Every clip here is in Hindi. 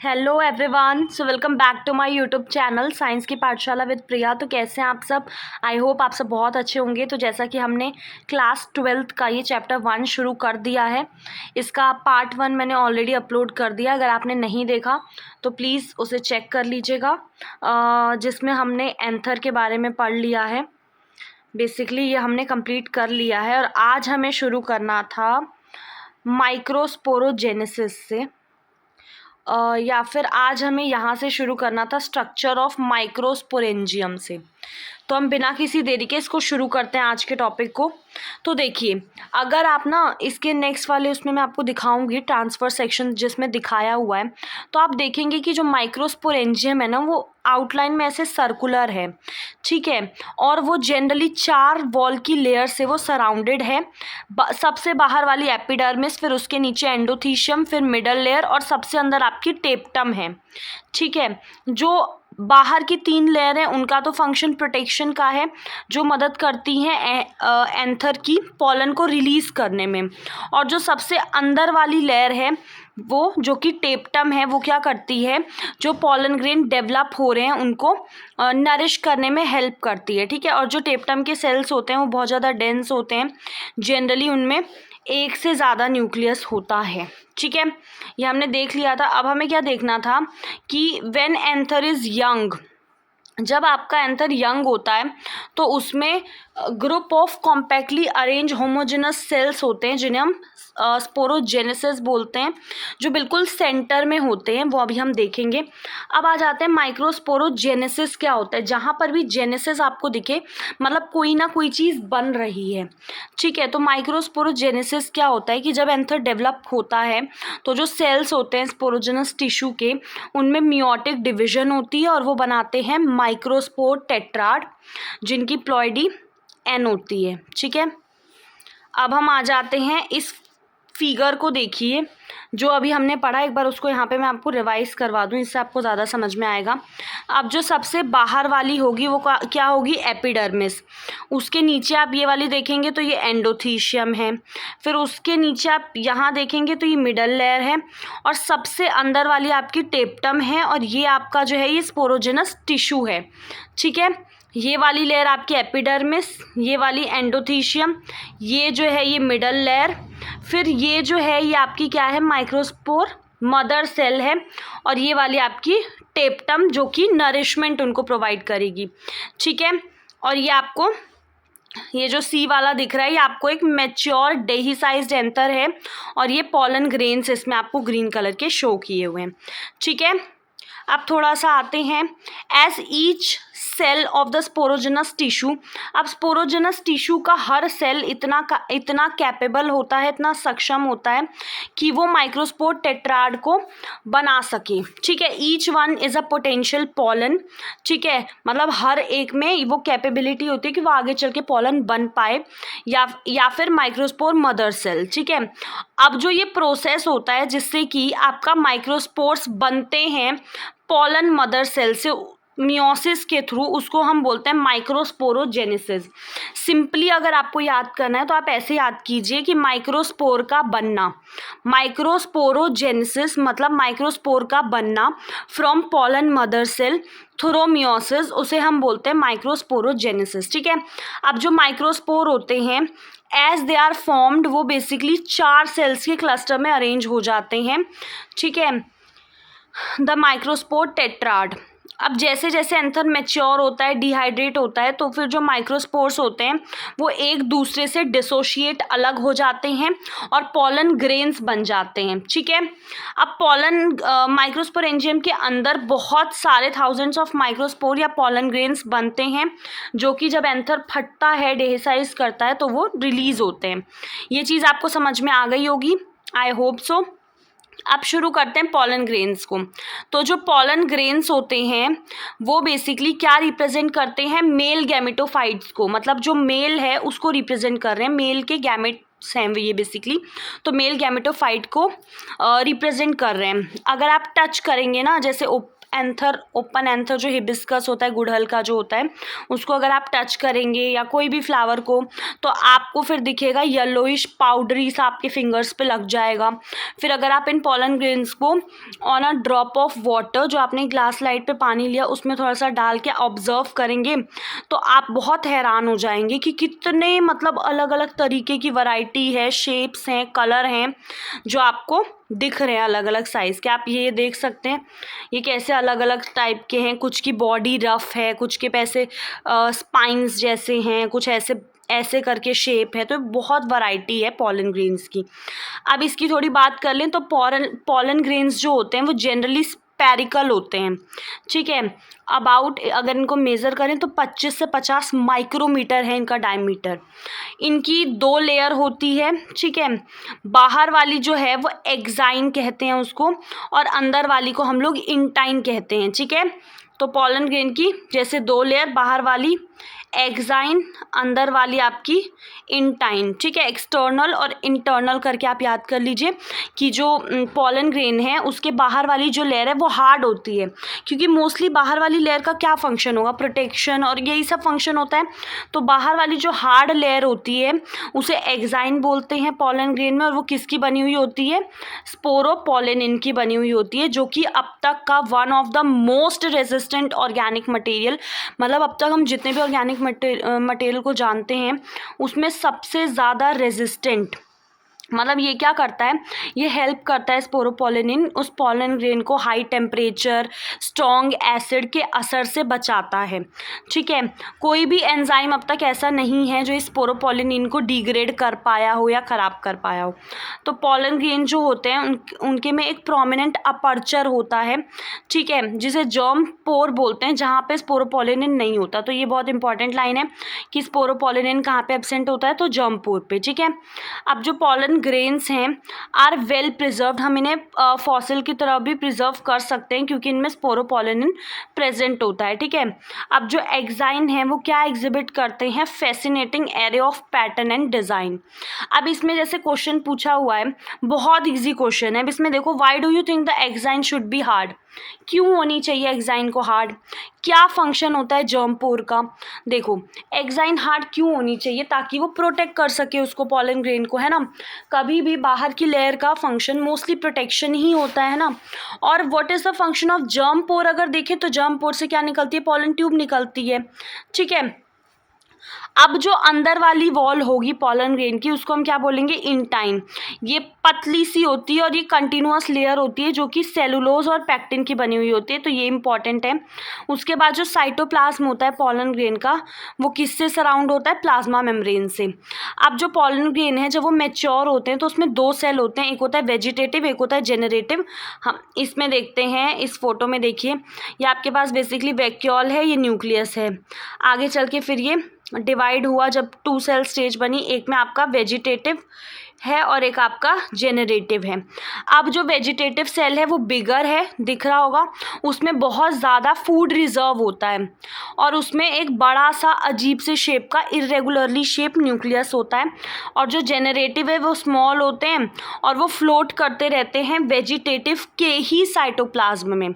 Hello everyone, so welcome back to my YouTube channel science की पाठशाला विद प्रिया। तो कैसे हैं आप सब? आई होप आप सब बहुत अच्छे होंगे। तो जैसा कि हमने क्लास 12th का ये चैप्टर 1 शुरू कर दिया है, इसका पार्ट 1 मैंने ऑलरेडी अपलोड कर दिया। अगर आपने नहीं देखा तो प्लीज़ उसे चेक कर लीजिएगा, जिसमें हमने एंथर के बारे में पढ़ लिया है। बेसिकली ये हमने कंप्लीट कर लिया है और आज हमें शुरू करना था माइक्रोस्पोरोजेनेसिस से, या फिर आज हमें यहाँ से शुरू करना था स्ट्रक्चर ऑफ माइक्रोस्पोरेंजियम से। तो हम बिना किसी देरी के इसको शुरू करते हैं आज के टॉपिक को। तो देखिए, अगर आप ना इसके नेक्स्ट वाले उसमें मैं आपको दिखाऊंगी ट्रांसफर सेक्शन जिसमें दिखाया हुआ है, तो आप देखेंगे कि जो माइक्रोस्पोरेंजियम है ना, वो आउटलाइन में ऐसे सर्कुलर है, ठीक है, और वो जनरली 4 वॉल की लेयर से वो सराउंडेड है। सबसे बाहर वाली एपिडर्मिस, फिर उसके नीचे एंडोथीशियम, फिर मिडल लेयर और सबसे अंदर आपकी टेप्टम है, ठीक है। जो बाहर की 3 लेयर हैं उनका तो फंक्शन प्रोटेक्शन का है, जो मदद करती हैं एंथर की पॉलन को रिलीज़ करने में। और जो सबसे अंदर वाली लेयर है वो जो कि टेप्टम है, वो क्या करती है, जो पॉलन ग्रेन डेवलप हो रहे हैं उनको नरिश करने में हेल्प करती है, ठीक है। और जो टेप्टम के सेल्स होते हैं वो बहुत ज़्यादा डेंस होते हैं, जनरली उनमें एक से ज़्यादा न्यूक्लियस होता है, ठीक है। ये हमने देख लिया था। अब हमें क्या देखना था कि व्हेन एंथर इज़ यंग, जब आपका एंथर यंग होता है तो उसमें group of compactly arrange homogenous cells होते हैं, जिन्हें हम स्पोरोजेनेसिस बोलते हैं, जो बिल्कुल सेंटर में होते हैं, वो अभी हम देखेंगे। अब आ जाते हैं माइक्रोस्पोरोजेनेसिस क्या होता है। जहाँ पर भी जेनेसिस आपको दिखे, मतलब कोई ना कोई चीज़ बन रही है, ठीक है। तो माइक्रोस्पोरोजेनेसिस क्या होता है कि जब एंथर डेवलप होता है तो जो सेल्स होते हैं स्पोरोजेनस टिश्यू के, उनमें मियोटिक डिवीजन होती है और वो बनाते हैं माइक्रोस्पोर टेट्राड, जिनकी प्लॉइडी एन होती है, ठीक है। अब हम आ जाते हैं इस फिगर को, देखिए जो अभी हमने पढ़ा, एक बार उसको यहाँ पे मैं आपको रिवाइज करवा दूँ, इससे आपको ज़्यादा समझ में आएगा। अब जो सबसे बाहर वाली होगी वो क्या होगी, एपिडर्मिस। उसके नीचे आप ये वाली देखेंगे तो ये एंडोथीशियम है, फिर उसके नीचे आप यहाँ देखेंगे तो ये मिडल लेयर है, और सबसे अंदर वाली आपकी टेप्टम है, और ये आपका जो है ये स्पोरोजेनस टिश्यू है, ठीक है। ये वाली लेयर आपकी एपिडर्मिस, ये वाली एंडोथीशियम, ये जो है ये मिडल लेयर, फिर ये जो है ये आपकी क्या है, माइक्रोस्पोर मदर सेल है, और ये वाली आपकी टेप्टम जो कि नरिशमेंट उनको प्रोवाइड करेगी, ठीक है। और ये आपको ये जो सी वाला दिख रहा है ये आपको एक मैच्योर डेहीसाइज्ड एंथर है, और ये पॉलन ग्रेन्स इसमें आपको ग्रीन कलर के शो किए हुए हैं, ठीक है। अब थोड़ा सा आते हैं as each cell of the sporogenous tissue. अब स्पोरोजेनस टिश्यू का हर सेल इतना कैपेबल होता है, इतना सक्षम होता है कि वो माइक्रोस्पोर टेट्राड को बना सके, ठीक है। Each one is a potential pollen, ठीक है, मतलब हर एक में वो कैपेबिलिटी होती है कि वो आगे चल के पॉलन बन पाए, या फिर माइक्रोस्पोर मदर सेल, ठीक है। अब जो ये प्रोसेस होता है जिससे कि आपका माइक्रोस्पोर्स बनते हैं पॉलन मदर सेल से मियोसिस के थ्रू, उसको हम बोलते हैं माइक्रोस्पोरोजेनेसिस। सिंपली अगर आपको याद करना है तो आप ऐसे याद कीजिए कि माइक्रोस्पोर का बनना, माइक्रोस्पोरोजेनेसिस मतलब माइक्रोस्पोर का बनना from pollen mother cell through meiosis, उसे हम बोलते हैं माइक्रोस्पोरोजेनेसिस, ठीक है। अब जो माइक्रोस्पोर होते हैं एज दे आर फॉर्म्ड, वो बेसिकली 4 सेल्स के क्लस्टर में अरेंज हो जाते हैं, ठीक है, द माइक्रोस्पोर टेट्राड। अब जैसे जैसे एंथर मैच्योर होता है, डिहाइड्रेट होता है, तो फिर जो माइक्रोस्पोर्स होते हैं वो एक दूसरे से डिसोशिएट अलग हो जाते हैं और पॉलन ग्रेन्स बन जाते हैं, ठीक है। अब पॉलन माइक्रोस्पोरेंजियम के अंदर बहुत सारे थाउजेंड्स ऑफ माइक्रोस्पोर या पॉलन ग्रेन्स बनते हैं, जो कि जब एंथर फटता है, डेहिसाइज करता है, तो वो रिलीज होते हैं। ये चीज़ आपको समझ में आ गई होगी, आई होप सो। अब शुरू करते हैं पॉलन ग्रेन्स को। तो जो पॉलन ग्रेन्स होते हैं वो बेसिकली क्या रिप्रेजेंट करते हैं, मेल गैमेटोफाइट्स को, मतलब जो मेल है उसको रिप्रेजेंट कर रहे हैं, मेल के गैमेट्स हैं ये बेसिकली, तो मेल गैमेटोफाइट को रिप्रेजेंट कर रहे हैं। अगर आप टच करेंगे ना, जैसे एंथर, ओपन एंथर जो हिबिस्कस होता है, गुड़हल का जो होता है, उसको अगर आप टच करेंगे या कोई भी फ्लावर को, तो आपको फिर दिखेगा येलोइश पाउडरी सा आपके फिंगर्स पे लग जाएगा। फिर अगर आप इन पॉलन ग्रेन्स को on a drop of water, जो आपने ग्लास लाइट पे पानी लिया उसमें थोड़ा सा डाल के ऑब्जर्व करेंगे, तो आप बहुत हैरान हो जाएंगे कि कितने मतलब अलग अलग तरीके की वैरायटी है, शेप्स हैं, कलर हैं जो आपको दिख रहे हैं अलग अलग साइज़ के। आप ये देख सकते हैं ये कैसे अलग अलग टाइप के हैं, कुछ की बॉडी रफ है, कुछ के पैसे स्पाइंस जैसे हैं, कुछ ऐसे ऐसे करके शेप है। तो बहुत वैरायटी है पॉलन ग्रेन्स की। अब इसकी थोड़ी बात कर लें तो पॉलन ग्रेन्स जो होते हैं वो जनरली स्पेरिकल होते हैं, ठीक है। अबाउट अगर इनको मेज़र करें तो 25 से 50 माइक्रोमीटर है इनका डायमीटर। इनकी 2 लेयर होती है, ठीक है। बाहर वाली जो है वो एक्साइन कहते हैं उसको, और अंदर वाली को हम लोग इंटाइन कहते हैं, ठीक है। तो पॉलन ग्रेन की जैसे 2 लेयर, बाहर वाली एक्साइन, अंदर वाली आपकी इंटाइन, ठीक है। एक्सटर्नल और इंटरनल करके आप याद कर लीजिए कि जो पॉलन ग्रेन है उसके बाहर वाली जो लेयर है वो हार्ड होती है, क्योंकि मोस्टली बाहर वाली लेयर का क्या फंक्शन होगा, प्रोटेक्शन और यही सब फंक्शन होता है। तो बाहर वाली जो हार्ड लेयर होती है उसे एक्साइन बोलते हैं पॉलन ग्रेन में, और वो किसकी बनी हुई होती है, स्पोरोपोलिनिन की बनी हुई होती है, जो कि अब तक का one of the most resistant organic material, मतलब अब तक हम जितने भी ऑर्गेनिक मटेरियल को जानते हैं उसमें सबसे ज़्यादा रेजिस्टेंट। मतलब ये क्या करता है, ये हेल्प करता है स्पोरोपोलिनिन उस पॉलन ग्रेन को हाई टेम्परेचर, स्ट्रॉन्ग एसिड के असर से बचाता है, ठीक है। कोई भी एंजाइम अब तक ऐसा नहीं है जो इस स्पोरोपोलिनिन को डिग्रेड कर पाया हो या ख़राब कर पाया हो। तो पॉलन ग्रेन जो होते हैं उनके में एक प्रोमिनेंट अपर्चर होता है, ठीक है, जिसे जर्म पोर बोलते हैं, जहाँ पे स्पोरोपोलिनिन नहीं होता। तो ये बहुत इंपॉर्टेंट लाइन है कि स्पोरोपोलिनिन कहाँ पे एब्सेंट होता है, तो जर्म पोर पे, ठीक है। अब जो पॉलन ग्रेन्स हैं आर वेल प्रिजर्व्ड, हम इन्हें फॉसिल की तरह भी प्रिजर्व कर सकते हैं क्योंकि इनमें स्पोरोपोलिनिन प्रेजेंट होता है, ठीक है। अब जो एक्साइन है वो क्या एग्जिबिट करते हैं, fascinating array of pattern and design. अब इसमें जैसे क्वेश्चन पूछा हुआ है, बहुत इजी क्वेश्चन है। अब इसमें देखो, why do you think the exine should be hard, क्यों होनी चाहिए एक्साइन को हार्ड, क्या फंक्शन होता है जर्म पोर का। देखो एक्साइन हार्ड क्यों होनी चाहिए, ताकि वो प्रोटेक्ट कर सके उसको, पॉलन ग्रेन को, है ना। कभी भी बाहर की लेयर का फंक्शन मोस्टली प्रोटेक्शन ही होता है ना। और what is the function of germ pore, अगर देखें तो जर्म पोर से क्या निकलती है, पॉलन ट्यूब निकलती है, ठीक है। अब जो अंदर वाली वॉल होगी पॉलन ग्रेन की उसको हम क्या बोलेंगे, इंटाइन। ये पतली सी होती है और ये कंटिन्यूअस लेयर होती है जो कि सेलुलोज और पैक्टिन की बनी हुई होती है, तो ये इंपॉर्टेंट है। उसके बाद जो साइटोप्लाज्म होता है पॉलन ग्रेन का, वो किससे सराउंड होता है, प्लाज्मा मेम्ब्रेन से। अब जो पॉलन ग्रेन है जब वो मैच्योर होते हैं तो उसमें 2 सेल होते हैं, एक होता है वेजिटेटिव, एक होता है जेनरेटिव। हम इसमें देखते हैं, इस फोटो में देखिए, ये आपके पास बेसिकली वैक्यूल है, ये न्यूक्लियस है। आगे चल के फिर ये डिवाइड हुआ जब 2 सेल स्टेज बनी, एक में आपका वेजिटेटिव है और एक आपका जेनरेटिव है। अब जो वेजिटेटिव सेल है वो बिगर है, दिख रहा होगा, उसमें बहुत ज़्यादा फूड रिजर्व होता है और उसमें एक बड़ा सा अजीब से शेप का इरेगुलरली शेप न्यूक्लियस होता है। और जो जेनरेटिव है वो स्मॉल होते हैं और वो फ्लोट करते रहते हैं वेजिटेटिव के ही साइटोप्लाज्म में,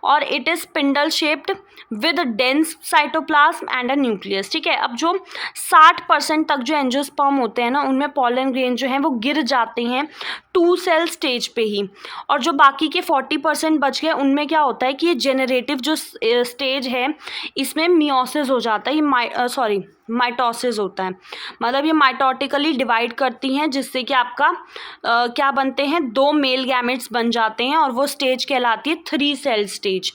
और it is spindle shaped with dense cytoplasm and a nucleus, ठीक है। अब जो 60% तक जो एंजियोस्पर्म होते हैं ना, उनमें पॉलन ग्रेन जो है वो गिर जाते हैं 2 सेल स्टेज पे ही, और जो बाकी के 40% बच गए उनमें क्या होता है कि ये जेनरेटिव जो स्टेज है इसमें मियोसिस हो जाता है, ये माइटोसिस होता है। मतलब ये माइटोटिकली डिवाइड करती हैं, जिससे कि आपका क्या बनते हैं, 2 मेल गैमेट्स बन जाते हैं, और वो स्टेज कहलाती है 3 सेल स्टेज।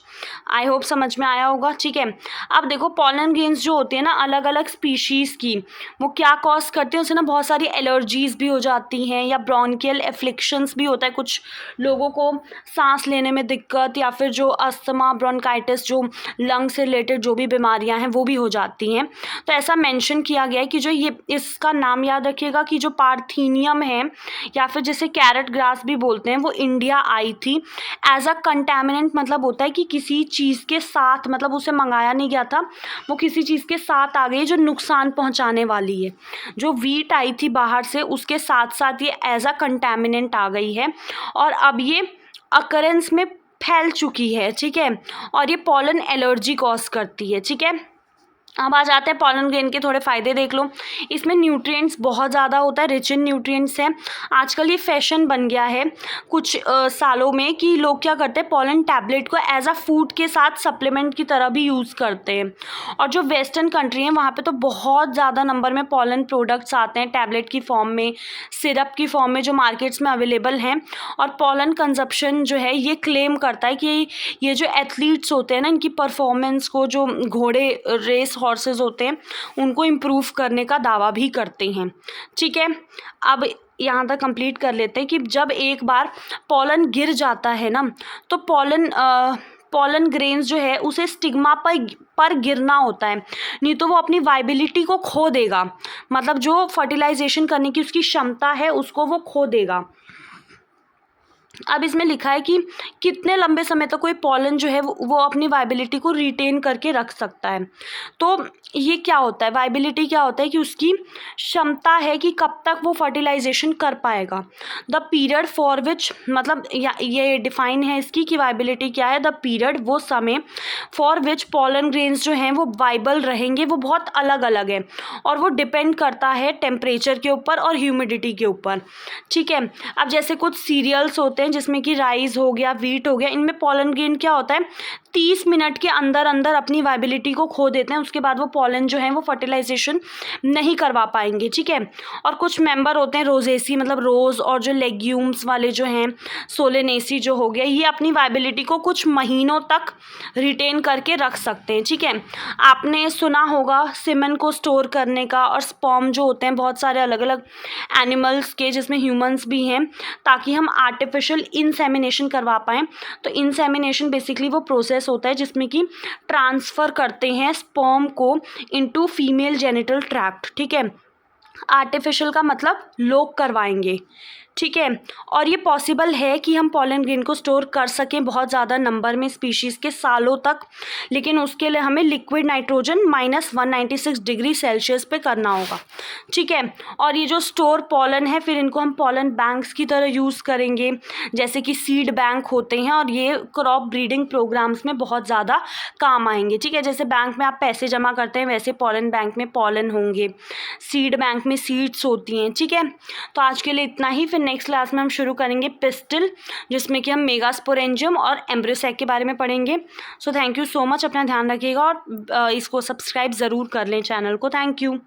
आई होप समझ में आया होगा, ठीक है। अब देखो पॉलन ग्रेन्स जो होती है ना अलग अलग स्पीशीज़ की, वो क्या कॉज करते हैं, उससे ना बहुत सारी एलर्जीज़ भी हो जाती हैं या ब्रोंकियल एफ्लिक्शंस भी होता है, कुछ लोगों को सांस लेने में दिक्कत, या फिर जो अस्थमा, ब्रोंकाइटिस, जो लंग से रिलेटेड जो भी बीमारियां हैं वो भी हो जाती हैं। तो ऐसा मेंशन किया गया है कि जो ये, इसका नाम याद रखिएगा कि जो पार्थीनियम है या फिर जैसे कैरेट ग्रास भी बोलते हैं, वो इंडिया आई थी एज अ कंटेमिनेंट। मतलब होता है कि किसी चीज़ के साथ, मतलब उसे मंगाया नहीं गया था, वो किसी चीज़ के साथ आ गई जो नुकसान पहुंचाने वाली है। जो वीट आई थी बाहर से उसके साथ साथ ये एज अ कंटेमिनेंट आ गई है, और अब ये अकरेंस में फैल चुकी है, ठीक है, और ये पॉलन एलर्जी कॉज करती है, ठीक है। अब आ जाते हैं पॉलन ग्रेन के थोड़े फ़ायदे देख लो। इसमें न्यूट्रिएंट्स बहुत ज़्यादा होता है, रिच इन न्यूट्रिएंट्स है। आजकल ये फैशन बन गया है कुछ सालों में कि लोग क्या करते हैं, पॉलन टैबलेट को एज अ फूड के साथ सप्लीमेंट की तरह भी यूज़ करते हैं। और जो वेस्टर्न कंट्री है वहाँ पे तो बहुत ज़्यादा नंबर में पॉलन प्रोडक्ट्स आते हैं टैबलेट की फॉर्म में, सिरप की फॉर्म में, जो मार्केट्स में अवेलेबल हैं। और पॉलन कंजप्शन जो है ये क्लेम करता है कि ये जो एथलीट्स होते हैं ना, इनकी परफॉर्मेंस को, जो घोड़े रेस हॉर्सेस होते हैं, उनको इम्प्रूव करने का दावा भी करते हैं, ठीक है। अब यहाँ तक कंप्लीट कर लेते हैं कि जब एक बार पॉलन गिर जाता है ना, तो पॉलन ग्रेन्स जो है उसे स्टिग्मा पर गिरना होता है, नहीं तो वो अपनी वाइबिलिटी को खो देगा, मतलब जो फर्टिलाइजेशन करने की उसकी क्षमता है उसको वो खो देगा। अब इसमें लिखा है कि कितने लंबे समय तक कोई पॉलन जो है वो अपनी वाइबिलिटी को रिटेन करके रख सकता है। तो ये क्या होता है, वाइबिलिटी क्या होता है कि उसकी क्षमता है कि कब तक वो फर्टिलाइजेशन कर पाएगा। द पीरियड फॉर विच, मतलब ये डिफाइन है इसकी कि वाइबिलिटी क्या है। द पीरियड, वो समय, फॉर विच पॉलन ग्रेन्स जो हैं वो वाइबल रहेंगे, वो बहुत अलग अलग है और वो डिपेंड करता है टेम्परेचर के ऊपर और ह्यूमिडिटी के ऊपर, ठीक है। अब जैसे कुछ सीरियल्स होते हैं जिसमें कि राइस हो गया, वीट हो गया, इनमें पॉलन ग्रेन क्या होता है, 30 मिनट के अंदर अंदर अपनी वाइबिलिटी को खो देते हैं, उसके बाद वो पॉलन जो है वो फर्टिलाइजेशन नहीं करवा पाएंगे, ठीक है। और कुछ मेंबर होते हैं रोजेसी, मतलब रोज़, और जो लेग्यूम्स वाले जो हैं, सोलेनेसी जो हो गया, ये अपनी वाइबिलिटी को कुछ महीनों तक रिटेन करके रख सकते हैं, ठीक है। आपने सुना होगा सीमेन को स्टोर करने का, और स्पर्म जो होते हैं बहुत सारे अलग अलग एनिमल्स के, जिसमें ह्यूमंस भी हैं, ताकि हम आर्टिफिशियल इंसेमिनेशन करवा पाएँ। तो इंसेमिनेशन बेसिकली वो प्रोसेस होता है जिसमें कि ट्रांसफ़र करते हैं स्पर्म को इनटू फीमेल जेनिटल ट्रैक्ट, ठीक है। आर्टिफिशियल का मतलब लोग करवाएंगे, ठीक है। और ये पॉसिबल है कि हम पॉलन ग्रेन को स्टोर कर सकें बहुत ज़्यादा नंबर में स्पीशीज़ के सालों तक, लेकिन उसके लिए हमें लिक्विड नाइट्रोजन -196 डिग्री सेल्सियस पे करना होगा, ठीक है। और ये जो स्टोर पॉलन है, फिर इनको हम पॉलन बैंक्स की तरह यूज़ करेंगे, जैसे कि सीड बैंक होते हैं, और ये क्रॉप ब्रीडिंग प्रोग्राम्स में बहुत ज़्यादा काम आएंगे, ठीक है। जैसे बैंक में आप पैसे जमा करते हैं, वैसे पॉलन बैंक में पॉलन होंगे, सीड बैंक में सीड्स होती हैं, ठीक है। तो आज के लिए इतना ही, फिर नेक्स्ट क्लास में हम शुरू करेंगे पिस्टिल, जिसमें कि हम मेगास्पोरेंजियम और एम्ब्रियोसैक के बारे में पढ़ेंगे। So thank you so much, अपना ध्यान रखिएगा और इसको सब्सक्राइब ज़रूर कर लें चैनल को। Thank you.